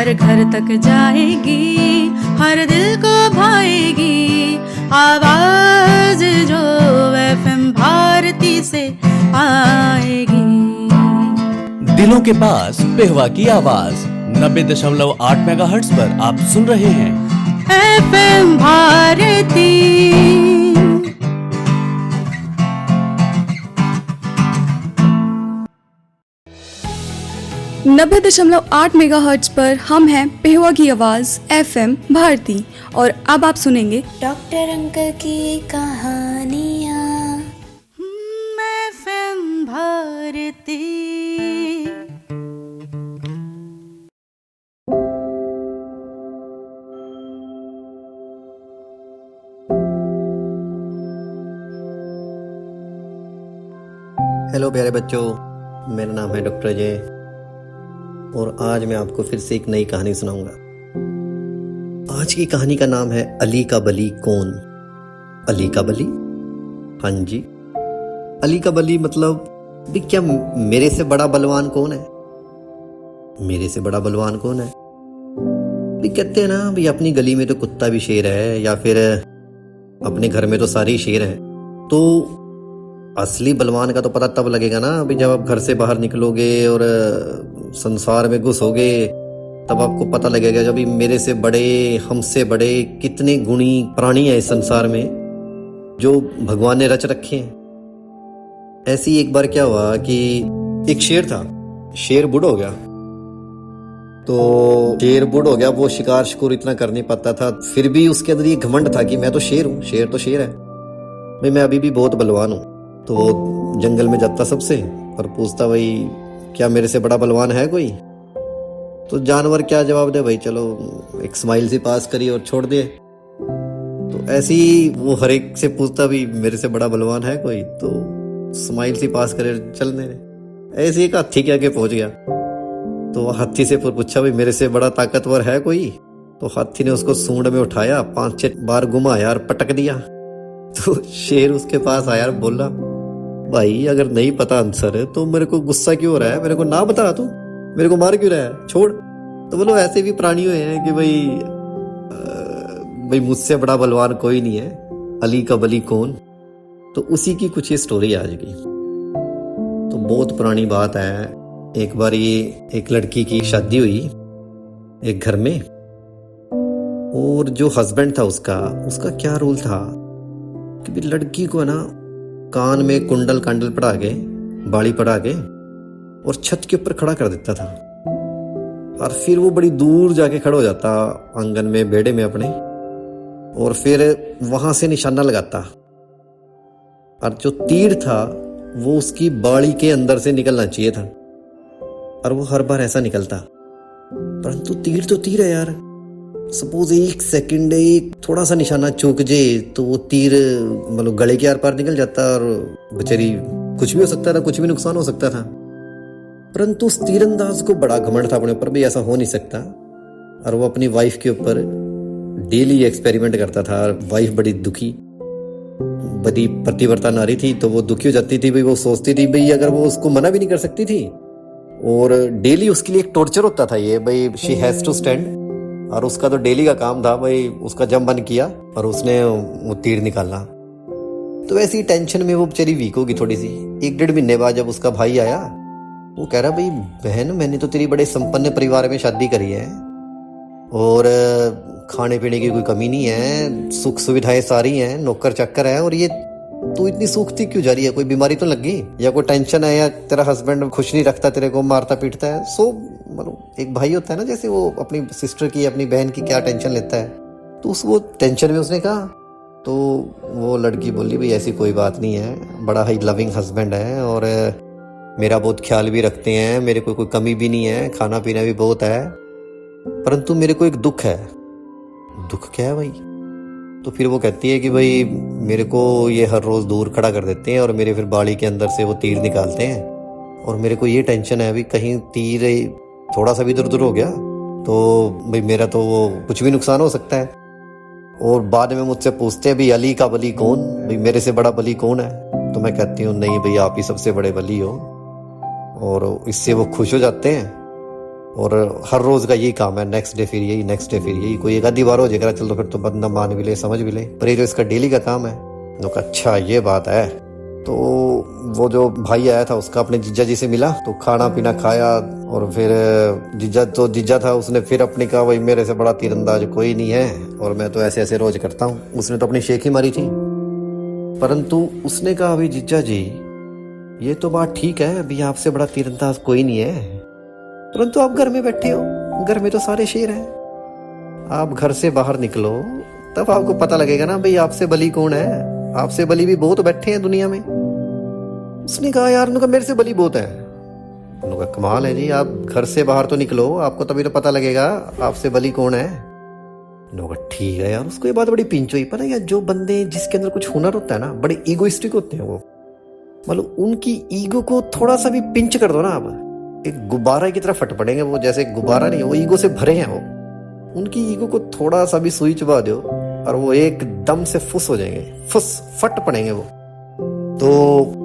हर घर तक जाएगी, हर दिल को भाएगी आवाज जो एफएम भारती से आएगी। दिलों के पास पेहवा की आवाज 90.8 मेगाहर्ट्ज पर आप सुन रहे हैं एफएम भारती। 90.8 मेगाहर्ट्ज पर हम हैं पेहवा की आवाज एफएम भारती। और अब आप सुनेंगे डॉक्टर अंकल की कहानियाँ। एफएम भारती। हेलो प्यारे बच्चों, मेरा नाम है डॉक्टर अजय और आज मैं आपको फिर से एक नई कहानी सुनाऊंगा। आज की कहानी का नाम है अली का बली कौन। अली का बली? हाँ जी, अली का बली मतलब भी क्या मेरे से बड़ा बलवान कौन है? मेरे से बड़ा बलवान कौन है? भी कहते हैं ना भी अपनी गली में तो कुत्ता भी शेर है, या फिर अपने घर में तो सारे ही शेर हैं। तो असली बलवान का तो पता तब लगेगा ना अभी जब आप घर से बाहर निकलोगे और संसार में घुसोगे, तब आपको पता लगेगा जब मेरे से बड़े, हमसे बड़े कितने गुणी प्राणी हैं इस संसार में जो भगवान ने रच रखे हैं। ऐसे ही एक बार क्या हुआ कि एक शेर था, शेर बूढ़ा हो गया। तो शेर बूढ़ा हो गया, वो शिकार शिकार इतना कर नहीं पाता था, फिर भी उसके अंदर ये घमंड था कि मैं तो शेर हूँ, शेर तो शेर है भाई, मैं अभी भी बहुत बलवान हूँ। तो वो जंगल में जाता सबसे और पूछता भाई क्या मेरे से बड़ा बलवान है कोई? तो जानवर क्या जवाब दे भाई, चलो एक स्माइल से पास करी और छोड़ दिए। तो ऐसे ही वो हर एक से पूछता भी मेरे से बड़ा बलवान है कोई, तो स्माइल से पास करे चलने। ऐसे एक हाथी के आगे पहुंच गया, तो हाथी से पूछा भाई मेरे से बड़ा ताकतवर है कोई? तो हाथी ने उसको सूंड में उठाया, 5-6 बार घुमाया और पटक दिया। तो शेर उसके पास आया और बोला भाई अगर नहीं पता आंसर तो मेरे को गुस्सा क्यों हो रहा है? मेरे को ना बता, तू मेरे को मार क्यों रहा है? छोड़। तो बोलो ऐसे भी प्राणी हुए हैं कि भाई मुझसे बड़ा बलवान कोई नहीं है, अली का बली कौन। तो उसी की कुछ ये स्टोरी आज की। तो बहुत पुरानी बात है, एक बार ये एक लड़की की शादी हुई एक घर में, और जो हस्बैंड था उसका क्या रूल था कि लड़की को है ना कान में कुंडल कांडल पड़ा के, बाड़ी पड़ा के और छत के ऊपर खड़ा कर देता था, और फिर वो बड़ी दूर जाके खड़ा हो जाता आंगन में, बेड़े में अपने, और फिर वहां से निशाना लगाता, और जो तीर था वो उसकी बाड़ी के अंदर से निकलना चाहिए था, और वो हर बार ऐसा निकलता। परंतु तीर तो तीर है यार, सपोज एक सेकंड एक थोड़ा सा निशाना चूक जाए तो वो तीर मतलब गले के आर पार निकल जाता और बेचारी कुछ भी हो सकता था, कुछ भी नुकसान हो सकता था। परंतु उस तीरंदाज को बड़ा घमंड था अपने ऊपर भी, ऐसा हो नहीं सकता, और वो अपनी वाइफ के ऊपर डेली एक्सपेरिमेंट करता था। वाइफ बड़ी दुखी, बड़ी पतिव्रता नारी थी, तो वो दुखी हो जाती थी भाई, वो सोचती थी भाई अगर वो उसको मना भी नहीं कर सकती थी, और डेली उसके लिए एक टॉर्चर होता था ये भाई, शी हैज टू स्टैंड। और उसका तो डेली का काम था भाई, उसका जब मन किया और उसने वो तीर निकालना। तो ऐसी टेंशन में वो बेचारी वीक होगी थोड़ी सी। 1-1.5 महीने बाद जब उसका भाई आया, वो कह रहा भाई बहन मैंने तो तेरी बड़े संपन्न परिवार में शादी करी है और खाने पीने की कोई कमी नहीं है, सुख सुविधाएं सारी हैं, नौकर चाकर है, और ये तू इतनी सूखती क्यों जा रही है? कोई बीमारी तो लग गई या कोई टेंशन है, या तेरा हस्बैंड खुश नहीं रखता, तेरे को मारता पीटता है? सो मतलब एक भाई होता है ना, जैसे वो अपनी सिस्टर की, अपनी बहन की क्या टेंशन लेता है, तो वो टेंशन में उसने कहा। तो वो लड़की बोली भाई ऐसी कोई बात नहीं है, बड़ा ही लविंग हस्बैंड है और मेरा बहुत ख्याल भी रखते हैं, मेरे को कोई कमी भी नहीं है, खाना पीना भी बहुत है, परंतु मेरे को एक दुख है। दुख क्या है भाई? तो फिर वो कहती है कि भाई मेरे को ये हर रोज दूर खड़ा कर देते हैं और मेरे फिर बाड़ी के अंदर से वो तीर निकालते हैं, और मेरे को ये टेंशन है अभी कहीं तीर थोड़ा सा भी इधर उधर हो गया तो भाई मेरा तो वो कुछ भी नुकसान हो सकता है। और बाद में मुझसे पूछते हैं भी अली का बली कौन, भाई मेरे से बड़ा बली कौन है? तो मैं कहती हूँ नहीं भाई आप ही सबसे बड़े बली हो, और इससे वो खुश हो जाते हैं और हर रोज का यही काम है, नेक्स्ट डे फिर यही, नेक्स्ट डे फिर यही। कोई एक आधी बार हो जाएगा चल तो फिर तो बंदा मान भी ले, समझ भी ले, पर ये जो इसका डेली का काम है। मैंने कहा अच्छा ये बात है। तो वो जो भाई आया था उसका अपने जीजा जी से मिला, तो खाना पीना खाया, और फिर जीजा था, उसने फिर अपनी कहा भाई मेरे से बड़ा तीरंदाज कोई नहीं है, और मैं तो ऐसे ऐसे रोज करता हूँ। उसने तो अपनी शेख ही मारी थी, परंतु उसने कहा अभी जीजा जी ये तो बात ठीक है, अभी आपसे बड़ा तीरंदाज कोई नहीं है, परंतु आप घर में बैठे हो, घर में तो सारे शेर हैं, आप घर से बाहर निकलो तब आपको पता लगेगा ना भाई आपसे बली कौन है। आपसे बली भी बहुत बैठे हैं दुनिया में। उसने कहा यार, उन्होंने कहा मेरे से बली बहुत है। उन्होंने कहा कमाल है जी, आप घर से बाहर तो निकलो, आपको तभी तो पता लगेगा आपसे बली कौन है। उन्होंने कहा ठीक है यार। उसको ये बात बड़ी पिंच हुई। पता है यार, जो बंदे जिसके अंदर कुछ हुनर होता है ना, बड़े ईगोइस्टिक होते हैं वो, मतलब उनकी ईगो को थोड़ा सा भी पिंच कर दो ना आप, एक गुब्बारा की तरह फट पड़ेंगे वो। जैसे गुब्बारा नहीं, वो ईगो से भरे हैं वो। उनकी ईगो को थोड़ा सा भी सुई चुबा दो और वो एकदम से फुस हो जाएंगे, फट पड़ेंगे वो। तो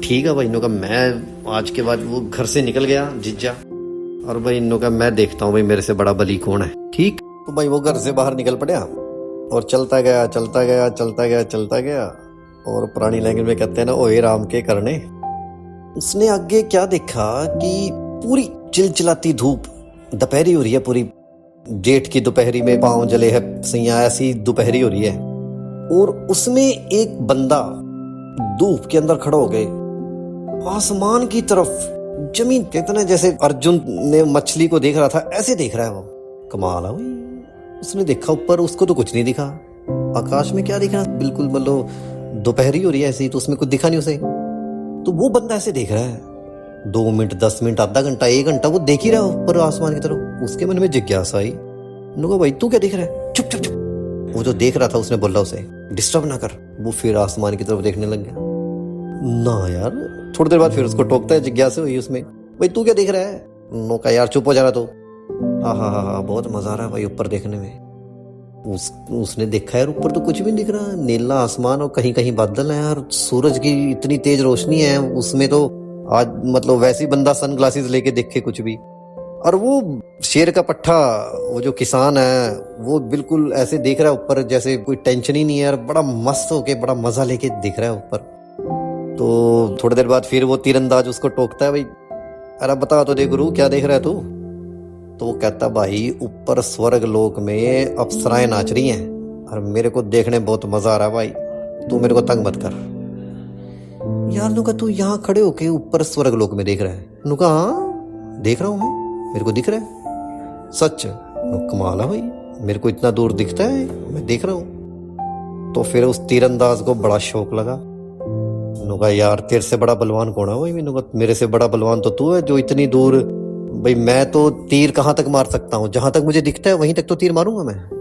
ठीक है भाई, इन्हों का मैं आज के बाद वो घर से निकल गया जीजा, और भाई इन्हों का मैं देखता हूँ भाई मेरे से बड़ा बली कौन है। ठीक, तो भाई वो घर से बाहर निकल पड़ा और चलता गया चलता गया चलता गया चलता गया, और पुरानी लैंग्वेज में कहते हैं ना, ओए राम के करने। उसने आगे क्या देखा कि पूरी चिलचिलाती धूप, दोपहरी हो रही है, पूरी जेठ की दोपहरी में पांव जले है सैया, ऐसी दोपहरी हो रही है, और उसमें एक बंदा धूप के अंदर खड़ा हो गए, आसमान की तरफ, जमीन कहते ना जैसे अर्जुन ने मछली को देख रहा था ऐसे देख रहा है वो। कमाल है भाई। उसने देखा ऊपर, उसको तो कुछ नहीं दिखा, आकाश में क्या दिखा, बिल्कुल मतलब दोपहरी हो रही है ऐसी, तो उसमें कुछ दिखा नहीं उसे। तो वो बंदा ऐसे देख रहा है 2 मिनट 10 मिनट आधा घंटा 1 घंटा वो देख ही रहा ऊपर आसमान की तरफ। उसके मन में जिज्ञासा आई, उन्होंने कहा भाई तू क्या देख रहा है, चुप चुप चुप। वो जो देख रहा था उसने बोला उसे डिस्टर्ब ना कर। वो फिर आसमान की तरफ देखने लग गया। ना यार, थोड़ी देर बाद फिर उसको टोकता है, जिज्ञासा हुई उसमें, भाई तू क्या देख रहा है। नो का यार चुप हो जा रहा तो, हाँ बहुत मजा आ रहा है भाई ऊपर देखने में। उसने देखा यार ऊपर तो कुछ भी नहीं दिख रहा, नीला आसमान और कहीं कहीं बादल है यार, सूरज की इतनी तेज रोशनी है उसमें, तो आज मतलब वैसे ही बंदा सन ग्लासेस लेके देखे कुछ भी। और वो शेर का पट्ठा, वो जो किसान है वो बिल्कुल ऐसे देख रहा है ऊपर जैसे कोई टेंशन ही नहीं है यार, बड़ा मस्त होके बड़ा मजा लेके दिख रहा है ऊपर। तो थोड़ी देर बाद फिर वो तीरंदाज उसको टोकता है, भाई अरे बता तो दे गुरु क्या देख रहा है तू। तो वो कहता भाई ऊपर स्वर्ग लोक में अप्सराएं नाच रही हैं और मेरे को देखने बहुत मजा आ रहा है भाई, तू मेरे को तंग मत कर। यार नुका तू यहाँ खड़े होके ऊपर स्वर्ग लोक में देख रहा है। नुका हाँ देख रहा हूँ मैं, मेरे को दिख रहा है सच। कमाल है भाई, मेरे को इतना दूर दिखता है, मैं देख रहा हूँ। तो फिर उस तीरंदाज को बड़ा शौक लगा। नुका यार तेरे से बड़ा बलवान कौन है भाई। मैंने मेरे से बड़ा बलवान तो तू है जो इतनी दूर, भाई मैं तो तीर कहाँ तक मार सकता हूँ, जहां तक मुझे दिखता है वहीं तक तो तीर मारूंगा मैं।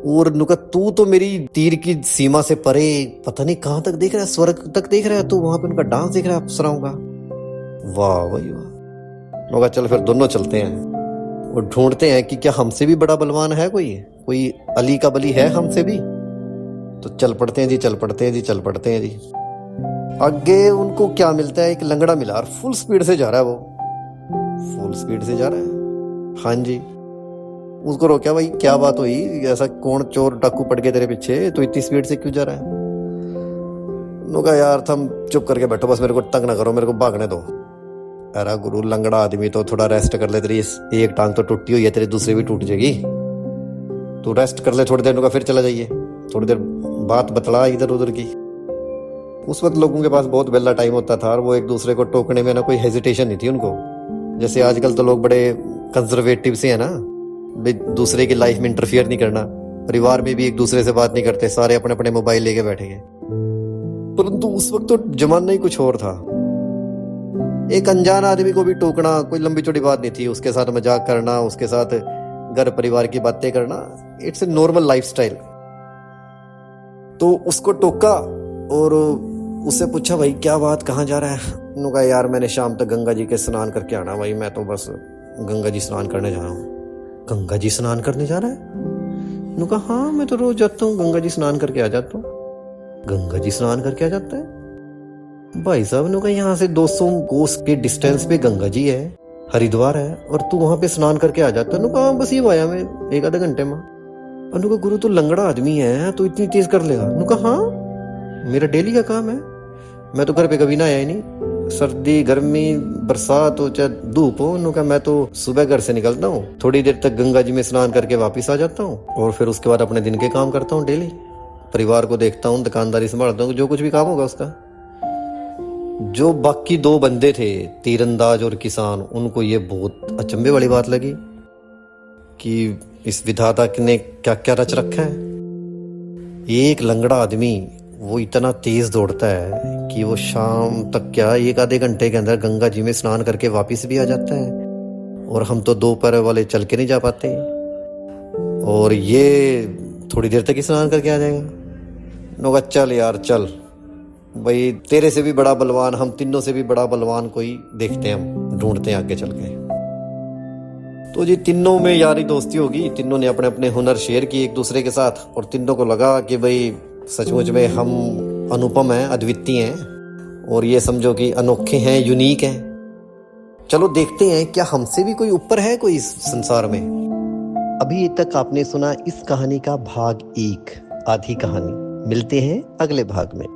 और नुका तू तो मेरी तीर की सीमा से परे पता नहीं कहां तक देख रहा है, स्वर्ग तक देख रहा है तू, वहां पे उनका डांस देख रहा है अप्सराओं का। वाह भाई वाह। नुका चल फिर दोनों चलते हैं और ढूंढते हैं कि क्या हमसे भी बड़ा बलवान है कोई अली का बली है हमसे भी। तो चल पड़ते हैं जी, चल पड़ते हैं जी, चल पड़ते हैं जी। आगे उनको क्या मिलता है, एक लंगड़ा मिला और फुल स्पीड से जा रहा है, वो फुल स्पीड से जा रहा है। हाँ जी, उसको रोका, भाई क्या बात हुई, ऐसा कौन चोर डाकू पड़ गए तेरे पीछे, तो इतनी स्पीड से क्यों जा रहा है। नुका यार तुम चुप करके बैठो, बस मेरे को तंग ना करो, मेरे को भागने दो। अरे गुरु लंगड़ा आदमी तो थोड़ा रेस्ट कर ले, तेरी एक टांग तो टूटी हुई है, तेरी दूसरी भी टूट जाएगी, तू रेस्ट कर ले थोड़ी देर। नुका फिर चला जाइए, थोड़ी देर बात बतला इधर उधर की। उस वक्त लोगों के पास बहुत बेला टाइम होता था और वो एक दूसरे को टोकने में ना कोई हेजिटेशन नहीं थी उनको। जैसे आजकल तो लोग बड़े कंजर्वेटिव से है ना, दूसरे की लाइफ में इंटरफियर नहीं करना, परिवार में भी एक दूसरे से बात नहीं करते, सारे अपने अपने मोबाइल लेके बैठे गए। परंतु उस वक्त तो जमाना ही कुछ और था। एक अनजान आदमी को भी टोकना कोई लंबी चौड़ी बात नहीं थी, उसके साथ मजाक करना, उसके साथ घर परिवार की बातें करना, इट्स ए नॉर्मल लाइफस्टाइल। तो उसको टोका और उससे पूछा, भाई क्या बात, कहाँ जा रहा है। उन्होंने कहा यार मैंने शाम तक गंगा जी के स्नान करके आना भाई, मैं तो बस गंगा जी स्नान करने जा रहा हूँ। गंगा जी स्नान करने जा रहा है। उन्होंने कहा हाँ मैं तो रोज जाता हूँ, गंगा जी स्नान करके आ जाता हूँ। गंगा जी स्नान करके आ जाता है भाई साहब। उन्होंने कहा यहाँ से 200 कोस के डिस्टेंस पे गंगा जी है, हरिद्वार है और तू वहां पे स्नान करके आ जाता। उन्होंने कहा बस ये आया मैं 1 आधे घंटे में। उन्होंने कहा गुरु तू लंगड़ा आदमी है, तू इतनी तेज कर लेगा? उन्होंने कहा हाँ मेरा डेली का काम है, मैं तो घर पे कभी ना आया ही नहीं, सर्दी गर्मी बरसात हो चाहे धूप हो। उन्होंने कहा मैं तो सुबह घर से निकलता हूँ, थोड़ी देर तक गंगा जी में स्नान करके वापिस आ जाता हूँ और फिर उसके बाद अपने दिन के काम करता हूँ डेली, परिवार को देखता हूँ, दुकानदारी संभालता हूँ, जो कुछ भी काम होगा उसका। जो बाकी 2 बंदे थे तीरंदाज और किसान, उनको ये बहुत अचंभे वाली बात लगी कि इस विधाता ने क्या क्या रच रखा है। एक लंगड़ा आदमी वो इतना तेज दौड़ता है कि वो शाम तक क्या 1 आधे घंटे के अंदर गंगा जी में स्नान करके वापस भी आ जाता है, और हम तो 2 पैर वाले चल के नहीं जा पाते, और ये थोड़ी देर तक ही स्नान करके आ जाएगा। नोगा चल यार चल भाई, तेरे से भी बड़ा बलवान, हम तीनों से भी बड़ा बलवान कोई देखते हैं, हम ढूंढते हैं आगे चल के। तो जी तीनों में यारी दोस्ती होगी, तीनों ने अपने अपने हुनर शेयर किए एक दूसरे के साथ, और तीनों को लगा कि भाई सचमुच में हम अनुपम हैं, अद्वितीय हैं, और ये समझो कि अनोखे हैं, यूनिक हैं। चलो देखते हैं क्या हमसे भी कोई ऊपर है कोई इस संसार में। अभी तक आपने सुना इस कहानी का भाग 1 आधी कहानी। मिलते हैं अगले भाग में।